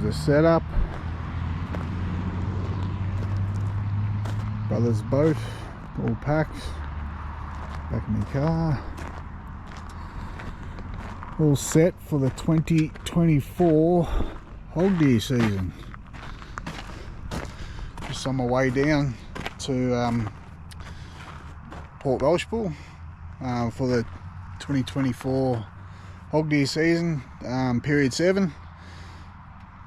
the setup. Brother's boat, all packed. Back in my car. All set for the 2024 hog deer season. Just on my way down to Port Welshpool for the 2024 hog deer season, period 7.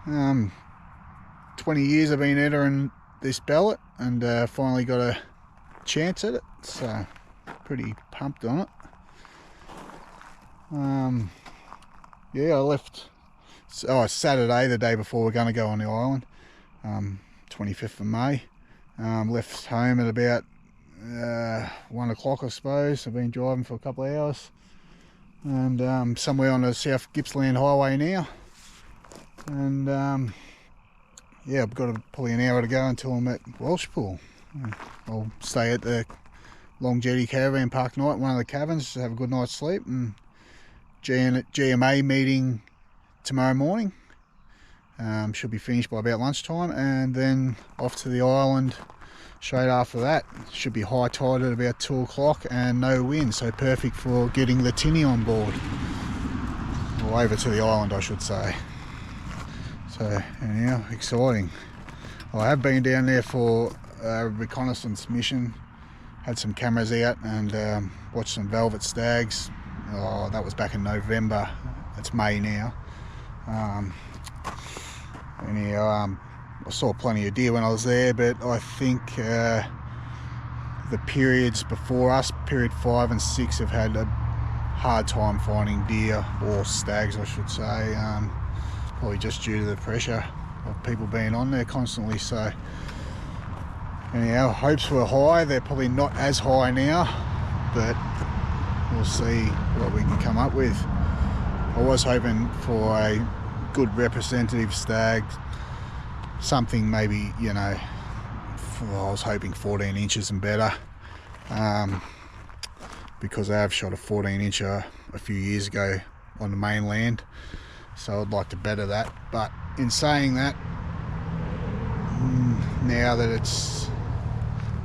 20 years I've been entering this ballot and finally got a chance at it, so pretty pumped on it. Yeah, I left Saturday, the day before we're going to go on the island, 25th of May. Left home at about 1 o'clock, I suppose. I've been driving for a couple of hours, and somewhere on the South Gippsland Highway now, and yeah, I've got probably an hour to go until I'm at Welshpool. I'll stay at the Long Jetty Caravan Park night, one of the cabins, to have a good night's sleep, and GMA meeting tomorrow morning. Should be finished by about lunchtime, and then off to the island straight after that. Should be high tide at about 2 o'clock and no wind, so perfect for getting the tinny on board, or over to the island I should say. So anyhow, exciting. I have been down there for a reconnaissance mission, had some cameras out and watched some velvet stags. That was back in November, it's May now. Anyhow, I saw plenty of deer when I was there, but I think the periods before us, period 5 and 6, have had a hard time finding deer, or stags I should say, probably just due to the pressure of people being on there constantly. So anyhow, hopes were high. They're probably not as high now, but we'll see what we can come up with. I was hoping for a good representative stag, something maybe, you know, I was hoping 14 inches and better, because I have shot a 14 incher a few years ago on the mainland, so I'd like to better that. But in saying that, now that it's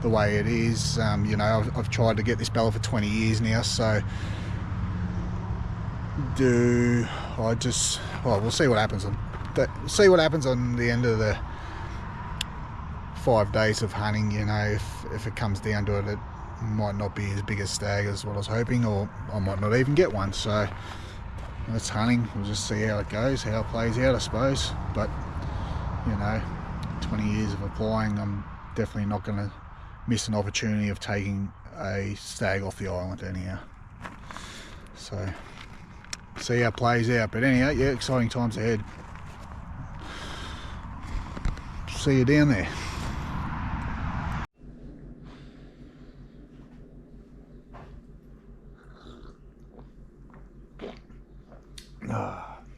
the way it is, you know, I've tried to get this ballot for 20 years now, so we'll see what happens on the end of the 5 days of hunting. You know, if it comes down to it, it might not be as big a stag as what I was hoping, or I might not even get one. So that's hunting. We'll just see how it goes, how it plays out, I suppose. But you know, 20 years of applying, I'm definitely not going to miss an opportunity of taking a stag off the island anyhow. So see how it plays out. But anyhow, yeah, exciting times ahead. See you down there.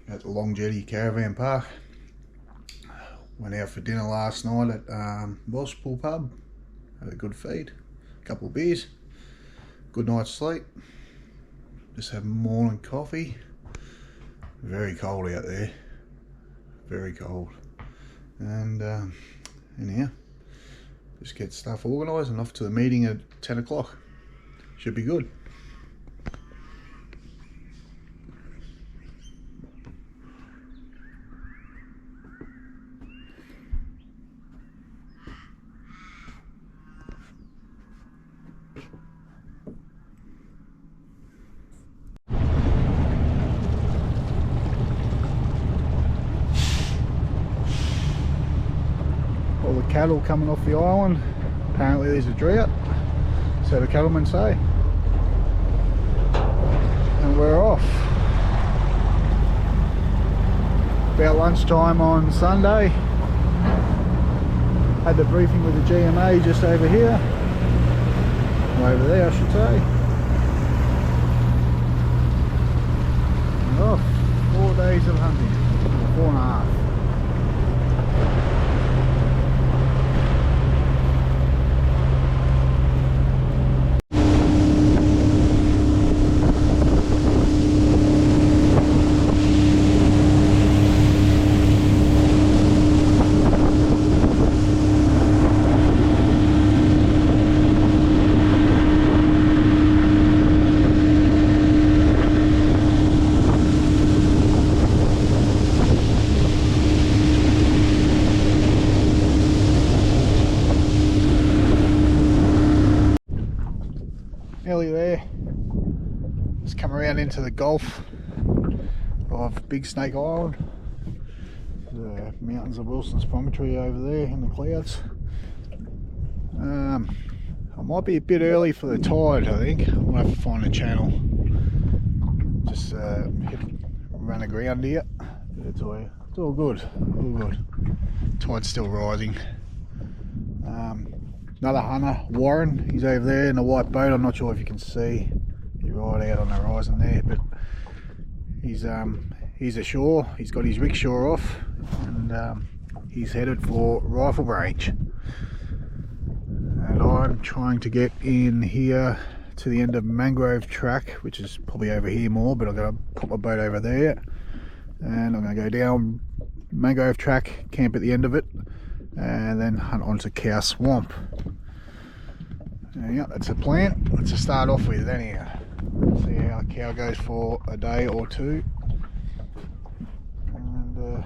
At the Long Jetty Caravan Park. Went out for dinner last night at Welshpool pub. Had a good feed, a couple of beers, good night's sleep. Just had morning coffee. Very cold out there, very cold. And anyhow, just get stuff organised and off to the meeting at 10 o'clock. Should be good. All the cattle coming off the island. Apparently there's a drought, so the cattlemen say. And we're off. About lunchtime on Sunday. Had the briefing with the GMA just over here. Over there, I should say. And off. 4 days of hunting. 4.5. early there. Just come around into the Gulf of Big Snake Island. The mountains of Wilson's Promontory over there in the clouds. I might be a bit early for the tide, I think. I might have to find a channel. Just run aground here. It's all good, all good. Tide's still rising. Another hunter, Warren, he's over there in the white boat. I'm not sure if you can see. He's right out on the horizon there, but he's ashore. He's got his rickshaw off, and he's headed for rifle range. And I'm trying to get in here to the end of Mangrove Track, which is probably over here more, but I'm going to put my boat over there, and I'm going to go down Mangrove Track, camp at the end of it, and then hunt onto Cow Swamp. Yeah, that's the plan. Let's just start off with anyhow. See how a cow goes for a day or two, and if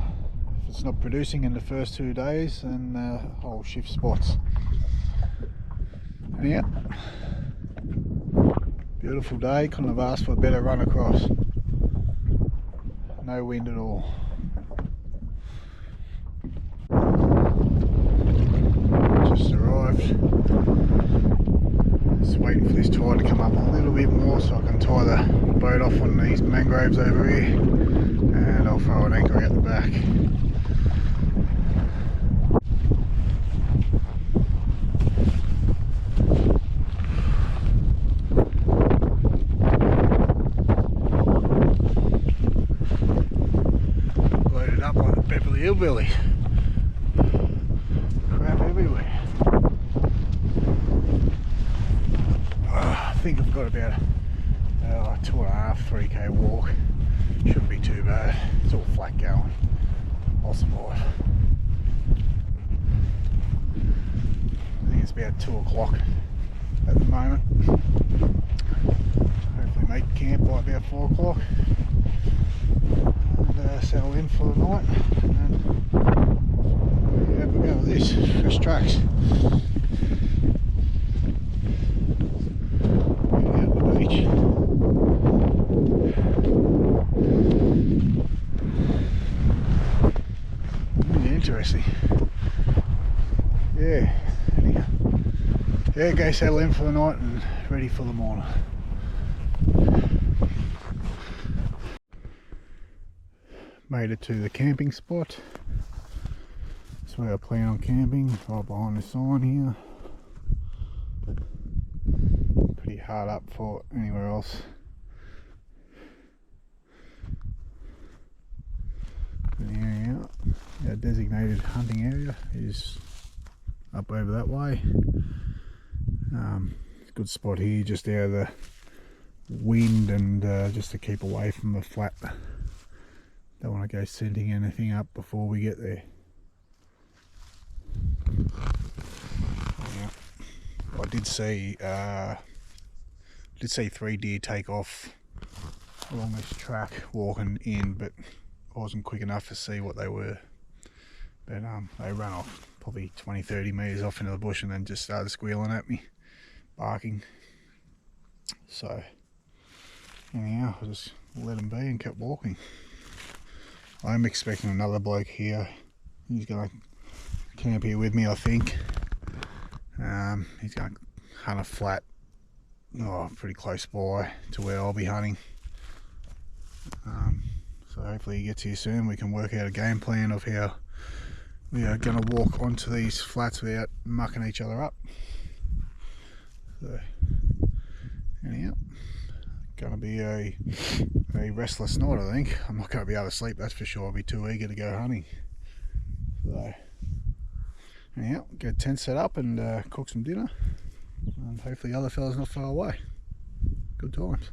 it's not producing in the first 2 days, then I'll shift spots. Yeah, beautiful day. Couldn't have asked for a better run across. No wind at all. Just arrived. Just waiting for this tide to come up a little bit more so I can tie the boat off on these mangroves over here, and I'll throw an anchor out the back. Loaded up like a Beverly Hillbilly. Crap everywhere. I think I've got about 2.5, 3k walk. Shouldn't be too bad. It's all flat going. I'll survive. I think it's about 2 o'clock at the moment. Hopefully make camp by about 4 o'clock. And settle in for the night. And then have a go with this. Fresh tracks. Interesting. Yeah, anyhow. Yeah, go settle in for the night and ready for the morning. Made it to the camping spot. That's where I plan on camping, right behind the sign here. Pretty hard up for anywhere else. The area, our designated hunting area, is up over that way. It's a good spot here, just out of the wind, and just to keep away from the flat. Don't want to go scenting anything up before we get there. Yeah. I did see 3 deer take off along this track walking in, but I wasn't quick enough to see what they were. But they ran off probably 20-30 metres off into the bush and then just started squealing at me, barking. So anyhow, I just let them be and kept walking. I'm expecting another bloke here. He's going to camp here with me, I think. He's going to hunt a flat pretty close by to where I'll be hunting. So hopefully he gets here soon. We can work out a game plan of how we are going to walk onto these flats without mucking each other up. So anyhow, going to be a restless night, I think. I'm not going to be able to sleep, that's for sure. I'll be too eager to go hunting. So anyhow, get a tent set up and cook some dinner, and hopefully the other fella's not far away. Good times.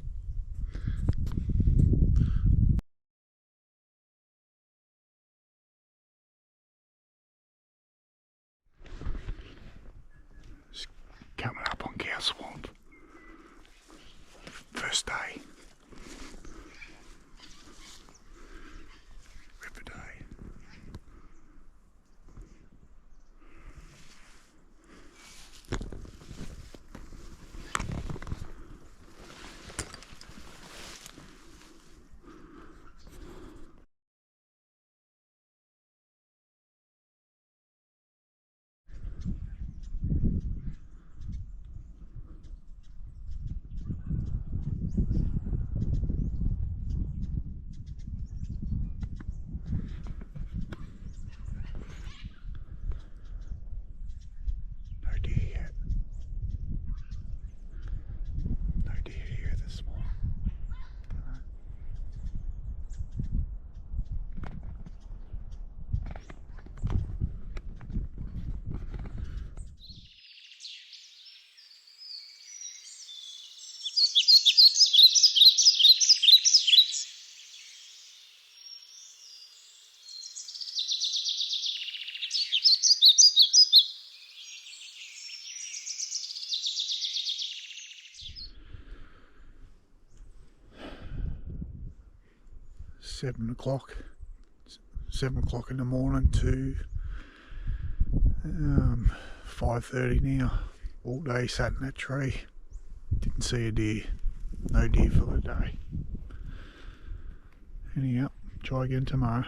Coming up on Cow Swamp. First day. River day. 7 o'clock. 7 o'clock in the morning to 5:30 now. All day sat in that tree. Didn't see a deer. No deer for the day. Anyhow, try again tomorrow.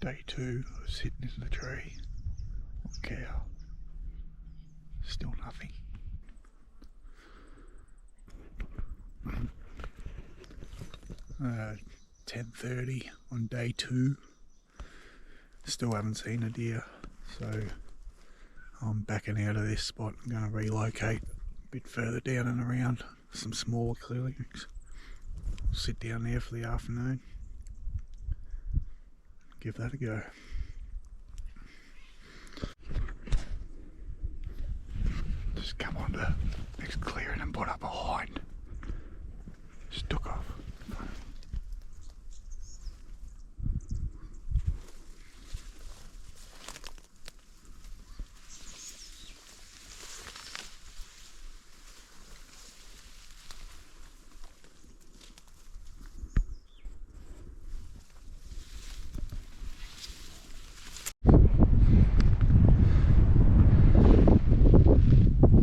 Day 2, I was sitting in the tree. Cow. Still nothing. 10:30 on day 2. Still haven't seen a deer. So I'm backing out of this spot. I'm going to relocate a bit further down and around some smaller clearings. Sit down there for the afternoon. Give that a go. Just come on to next clearing and put up a hind. Just took off.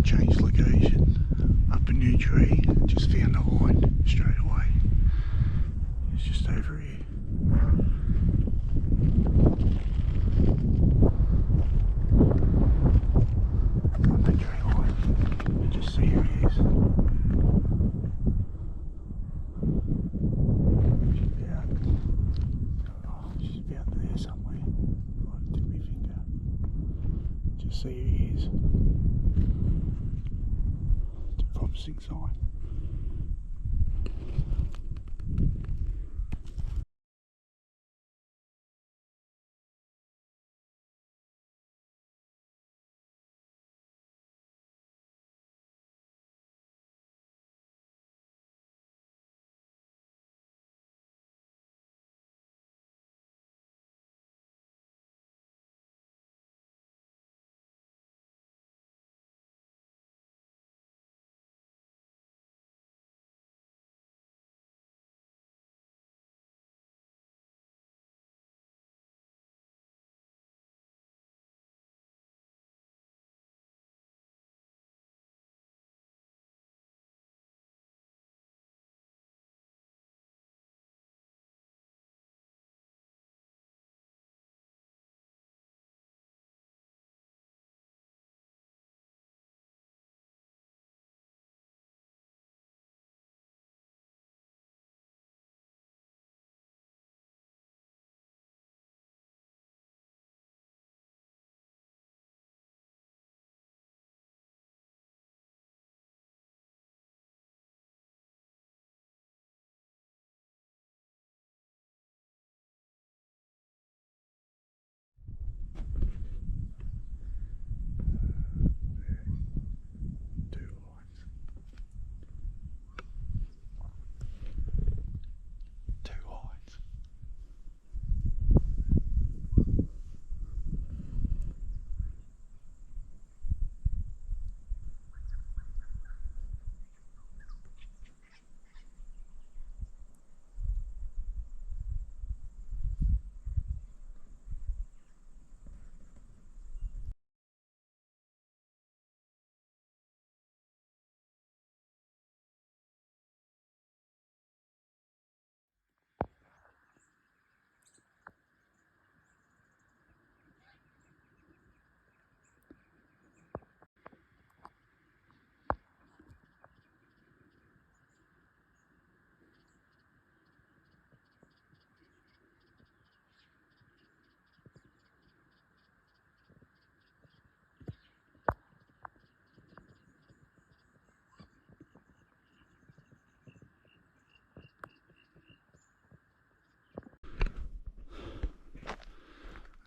Changed location, up a new tree, just found a hind straight away. It's just over here. On that tree line, you just see who he is. She's about there somewhere. Right to my finger. Just see who he is. Promising sign.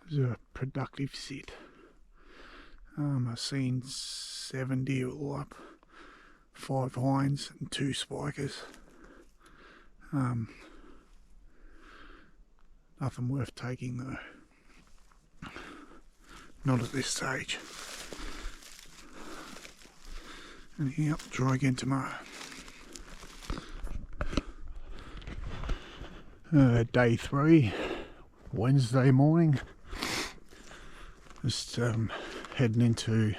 It was a productive sit. I've seen 7 deer all up, 5 hinds and 2 spikers. Nothing worth taking though. Not at this stage. Anything up, try again tomorrow. Day 3, Wednesday morning. Just heading into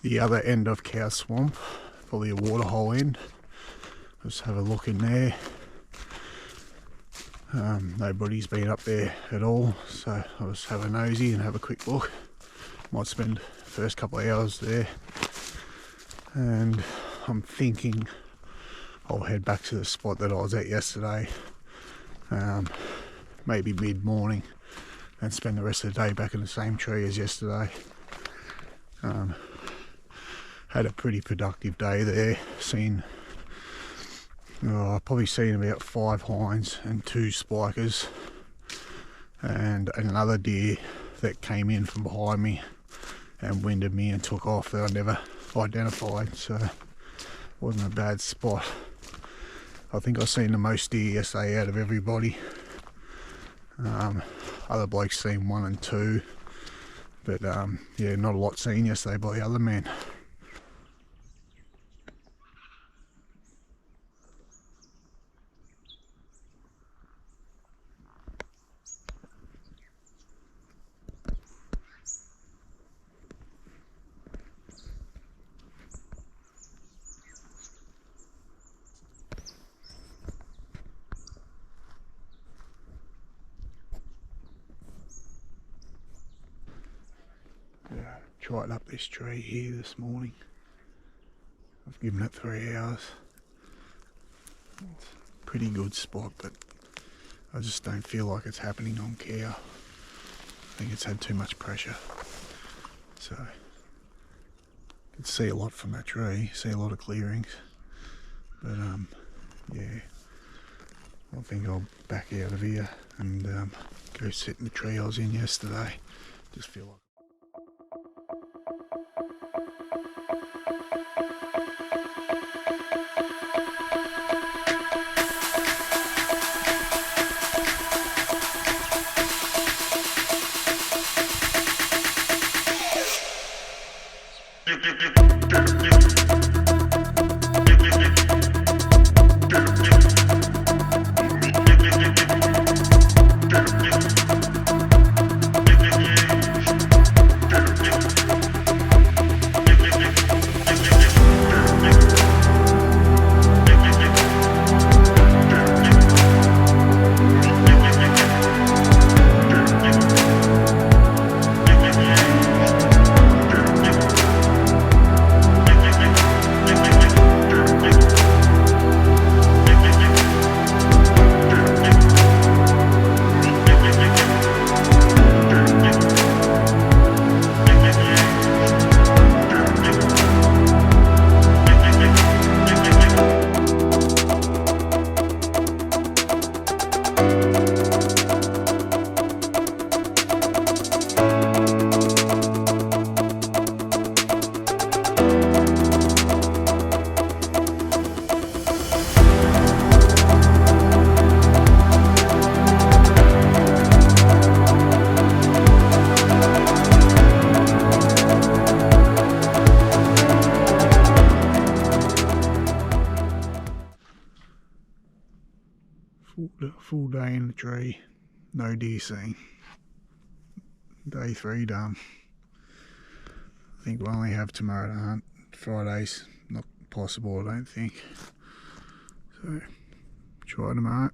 the other end of Cow Swamp, probably a waterhole end. Just have a look in there. Nobody's been up there at all, so I'll just have a nosy and have a quick look. Might spend the first couple of hours there, and I'm thinking I'll head back to the spot that I was at yesterday, maybe mid-morning, and spend the rest of the day back in the same tree as yesterday. Had a pretty productive day there. I've probably seen about 5 hinds and 2 spikers, and another deer that came in from behind me and winded me and took off that I never identified, so wasn't a bad spot. I think I've seen the most deer yesterday out of everybody. Other blokes seen 1 and 2, but yeah, not a lot seen yesterday by the other men. Tried up this tree here this morning. I've given it 3 hours. It's a pretty good spot, but I just don't feel like it's happening on cow. I think it's had too much pressure. So I can see a lot from that tree, see a lot of clearings. But yeah, I think I'll back out of here and go sit in the tree I was in yesterday. Just feel like full day in the tree, no deer seen. Day 3 done. I think we'll only have tomorrow to hunt. Friday's not possible, I don't think. So, try tomorrow.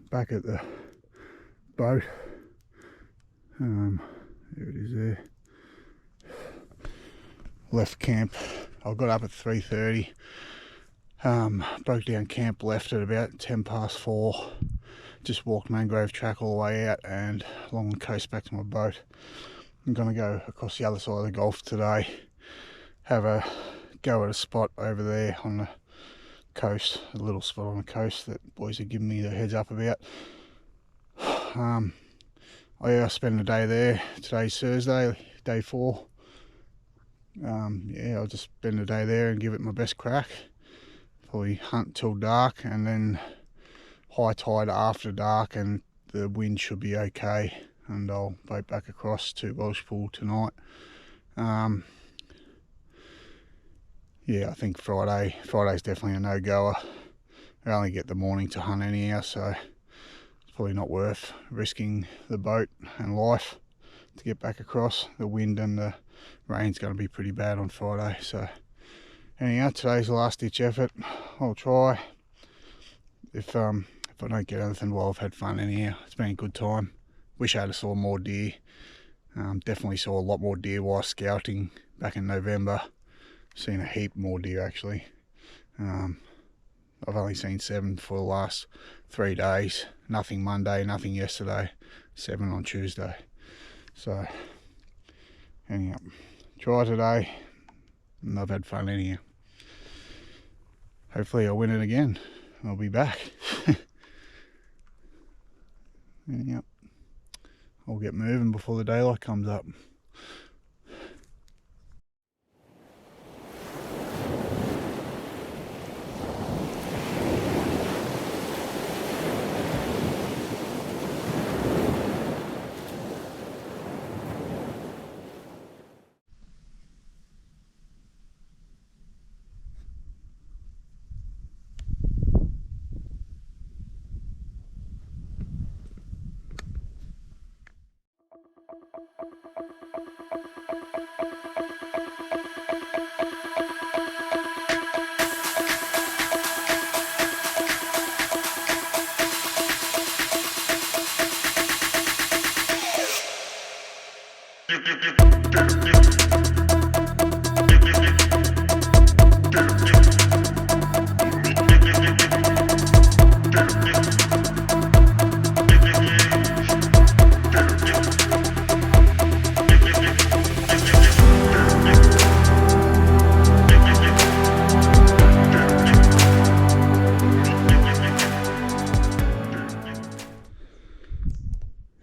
Back at the boat. There it is there. Left camp. I got up at 3:30. Broke down camp, left at about 4:10. Just walked mangrove track all the way out and along the coast back to my boat. I'm going to go across the other side of the Gulf today, have a go at a spot over there on the coast, a little spot on the coast that boys have given me the heads up about. I'll spend the day there. Today's Thursday, day 4. Yeah, I'll just spend the day there and give it my best crack. probably hunt till dark, and then high tide after dark, and the wind should be okay, and I'll boat back across to Welsh Pool tonight. Yeah, I think Friday's definitely a no-goer. I only get the morning to hunt anyhow, so it's probably not worth risking the boat and life to get back across. The wind and the rain's going to be pretty bad on Friday, so anyhow, today's the last ditch effort. I'll try. If I don't get anything, well, I've had fun anyhow. It's been a good time. Wish I had saw more deer. Definitely saw a lot more deer while scouting back in November. Seen a heap more deer actually. I've only seen 7 for the last 3 days. Nothing Monday, nothing yesterday. 7 on Tuesday. So anyhow, try today, and I've had fun anyhow. Hopefully I'll win it again. I'll be back. Anyhow, I'll get moving before the daylight comes up.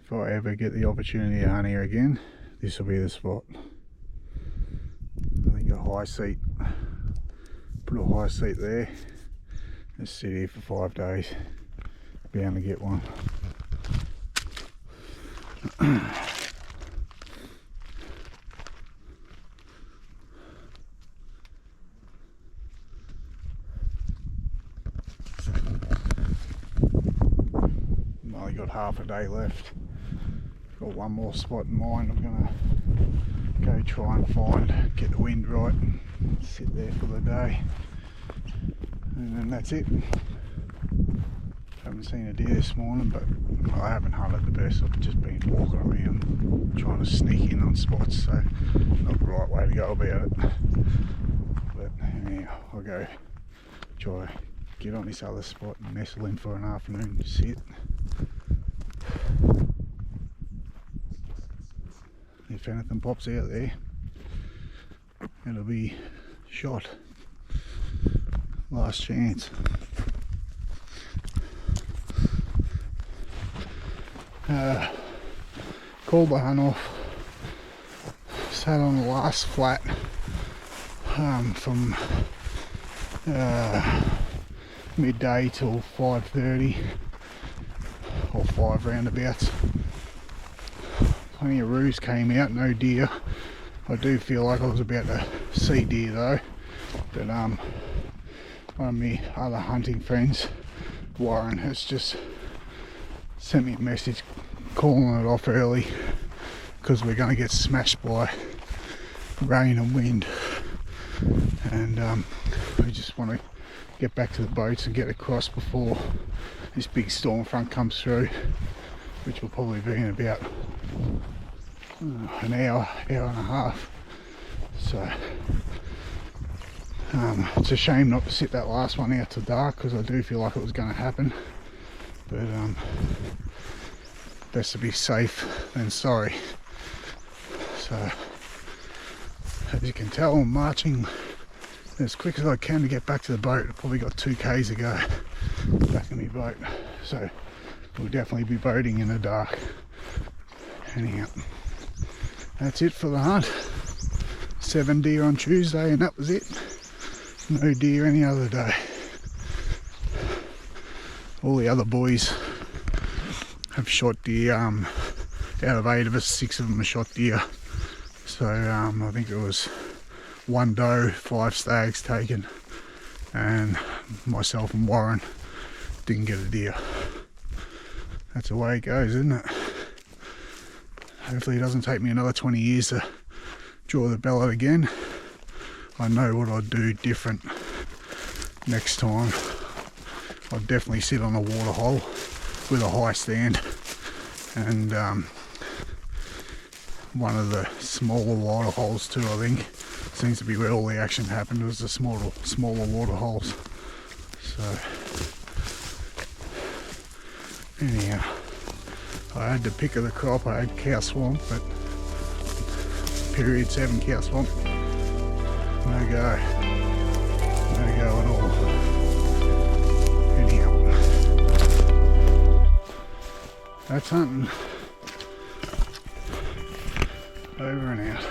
If I ever get the opportunity to hunt here again, this will be the spot. I think a high seat, put a high seat there, just sit here for 5 days, bound to get one. Only got half a day left. Got one more spot in mind. I'm gonna go try and find, get the wind right, and sit there for the day, and then that's it. Haven't seen a deer this morning, but I haven't hunted the best. I've just been walking around trying to sneak in on spots, so not the right way to go about it. But anyhow, I'll go try get on this other spot and nestle in for an afternoon sit. If anything pops out there, it'll be shot. Last chance. Called the hunt off. Sat on the last flat from midday till 5:30 or 5 roundabouts. Plenty of roos came out, no deer. I do feel like I was about to see deer though, but one of my other hunting friends, Warren, has just sent me a message calling it off early because we're going to get smashed by rain and wind, and we just want to get back to the boats and get across before this big storm front comes through, which will probably be in about an hour and a half. So it's a shame not to sit that last one out till dark, because I do feel like it was going to happen, but best to be safe than sorry. So as you can tell, I'm marching as quick as I can to get back to the boat. I've probably got 2 k's to go back in my boat, so we'll definitely be boating in the dark. Anyhow, that's it for the hunt. 7 deer on Tuesday, and that was it. No deer any other day. all the other boys have shot deer. Out of 8 of us, 6 of them have shot deer. So I think it was 1 doe, 5 stags taken, and myself and Warren didn't get a deer. That's the way it goes, isn't it? Hopefully it doesn't take me another 20 years to draw the bellet again. I know what I'd do different next time. I'd definitely sit on a water hole with a high stand, and one of the smaller water holes too, I think. Seems to be where all the action happened, was the smaller water holes. So anyhow, I had the pick of the crop. I had cow swamp, but period 7 cow swamp, no go at all. Anyhow, that's hunting. Over and out.